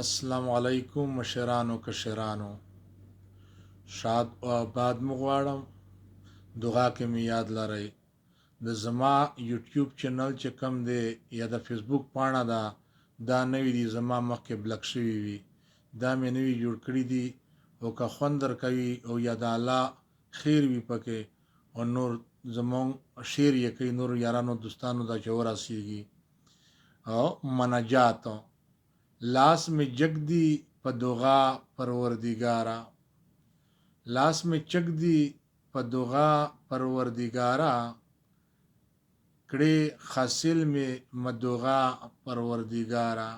अस्सलामु अलैकुम मशरानो कशरानो शाद و آباد مغواړم دعا کې می یاد لرئ د زما یوټیوب چینل چې کم دی یا د فیسبوک پاڼه ده دا نوی دی زما مخکې بلک شوی وي دا مې نوی جوړ کړی دی او که خوند درکوي او یا د الله خیر وي پکې او نور زمون شیر یې کوي نور یارانو دوستانو دا چې ورسیږي او مناجات لاس میں جگ دی پدوغا پروردگارا لاس میں چک دی پدوغا پروردگارا کڑے خاصل میں مدوغا پروردگارا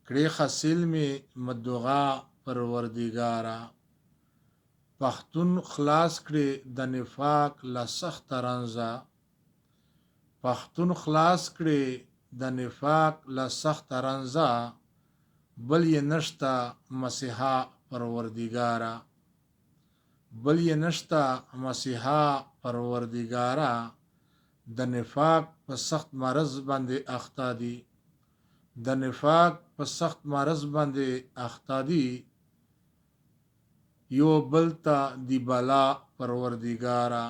کڑے خاصل میں مدوغا پروردگارا پختون خلاص کڑے د نفاق لسخت رنزا پختون خلاص کڑے د نفاق لسخت رنزا بل یې نشتا مسیحا پروردگارا بل یې نشتا مسیحا پروردگارا د نفاق په سخت مرض باندې اخته دي د نفاق په سخت مرض باندې اخته دي یو بلتا دی بلا پروردگارا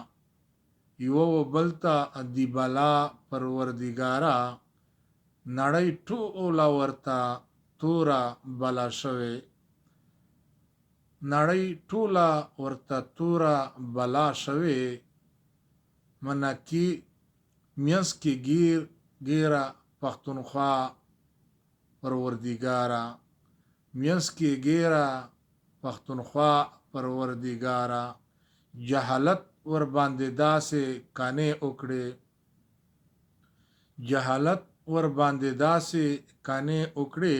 یو بلتا دی بلا پروردگارا نړۍ ټوله ورته تورا بلا شوه نړۍ ټوله ورته تورا بلا شوه منکی میانس کې ګیره پښتونخوا پروردگارا میانس کې ګیره پښتونخوا پروردگارا جهالت ور باندې داسې کانه وکړي جهالت ور باندې داسې کانه وکړي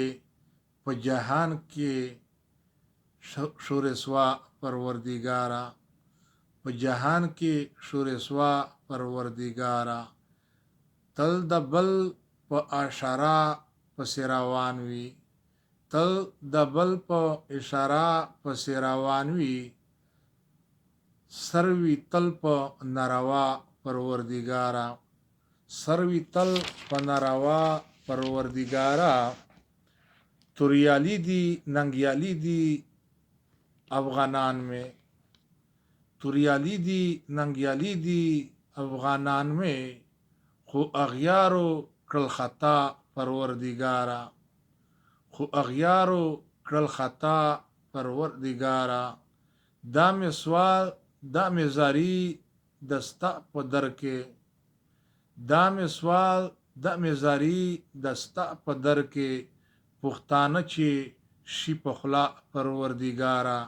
په جهان کې شورسوا پروردگارا په جهان کې شورسوا پروردگارا تل د بل په اشاره پس روان وي تل د بل په اشاره پس روان وي سروي تل په ناروا پروردگارا سروي تل په ناروا پروردگارا توریالی دی ننگیالی دی افغانان میں توریالی دی ننگیالی دی افغانان میں خو اغیارو کل خطا پروردگارا خو اغیارو کل خطا پروردگارا دام سوال دام زاری دستا پدر کے دام سوال دام زاری دستا پدر کے پختانه چې شي پخلا پروردگارا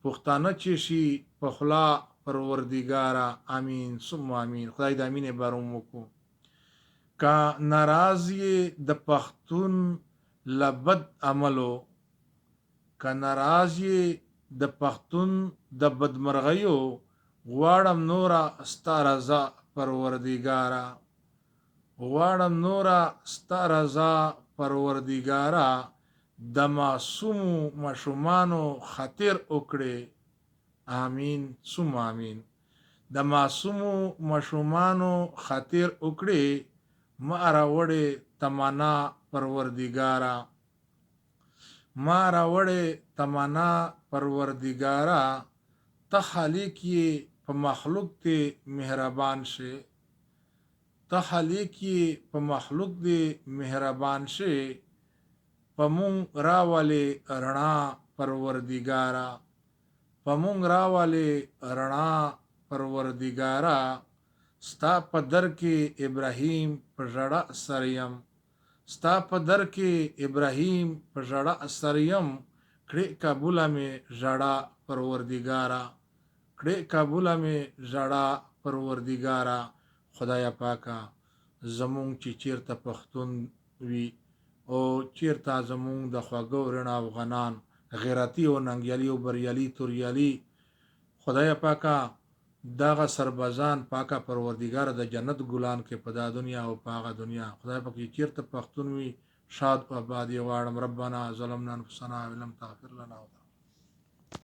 پختانه چې شي پخلا پروردگارا امین ثم امین خدای د امین بروم کو کا ناراضی د پختون لبد عملو کا ناراضی د پختون د بدمرغیو غواړم نورا ستارزا پروردگارا غواړم نورا ستارزا پروردگارا د معصوم مشومانو خطر وکړي امین ثم امین د معصوم مشومانو خطر وکړي ما راوړې تمنا پروردگارا ما راوړې تمنا پروردگارا ته خالق یې په مخلوق ته مهربان شه ته خالق یې په مخلوق دې مهربان شه پمون راواله رڼا پروردگارا پمون راواله رڼا پروردگارا ستا په در کې ابراهیم په ژړا سریم ستا په در کې ابراهیم په ژړا سریم کړه قبول مې ژړا پروردگارا کړه قبول مې ژړا پروردگارا خدایا پاکا زمون چې چیرته پښتون وی او چیرته زمون د خواګو رڼا افغانان غیرتی او ننګیالی او بریالی توریالی خدایا پاکا داغه سربازان پاکا پروردگار د جنت ګلان کې په دا دنیا او پاغه دنیا خدای پاک چیرته پښتون وی شاد او آباد یې واړم ربانا ظلمنا انفسنا ولم تغفر لنا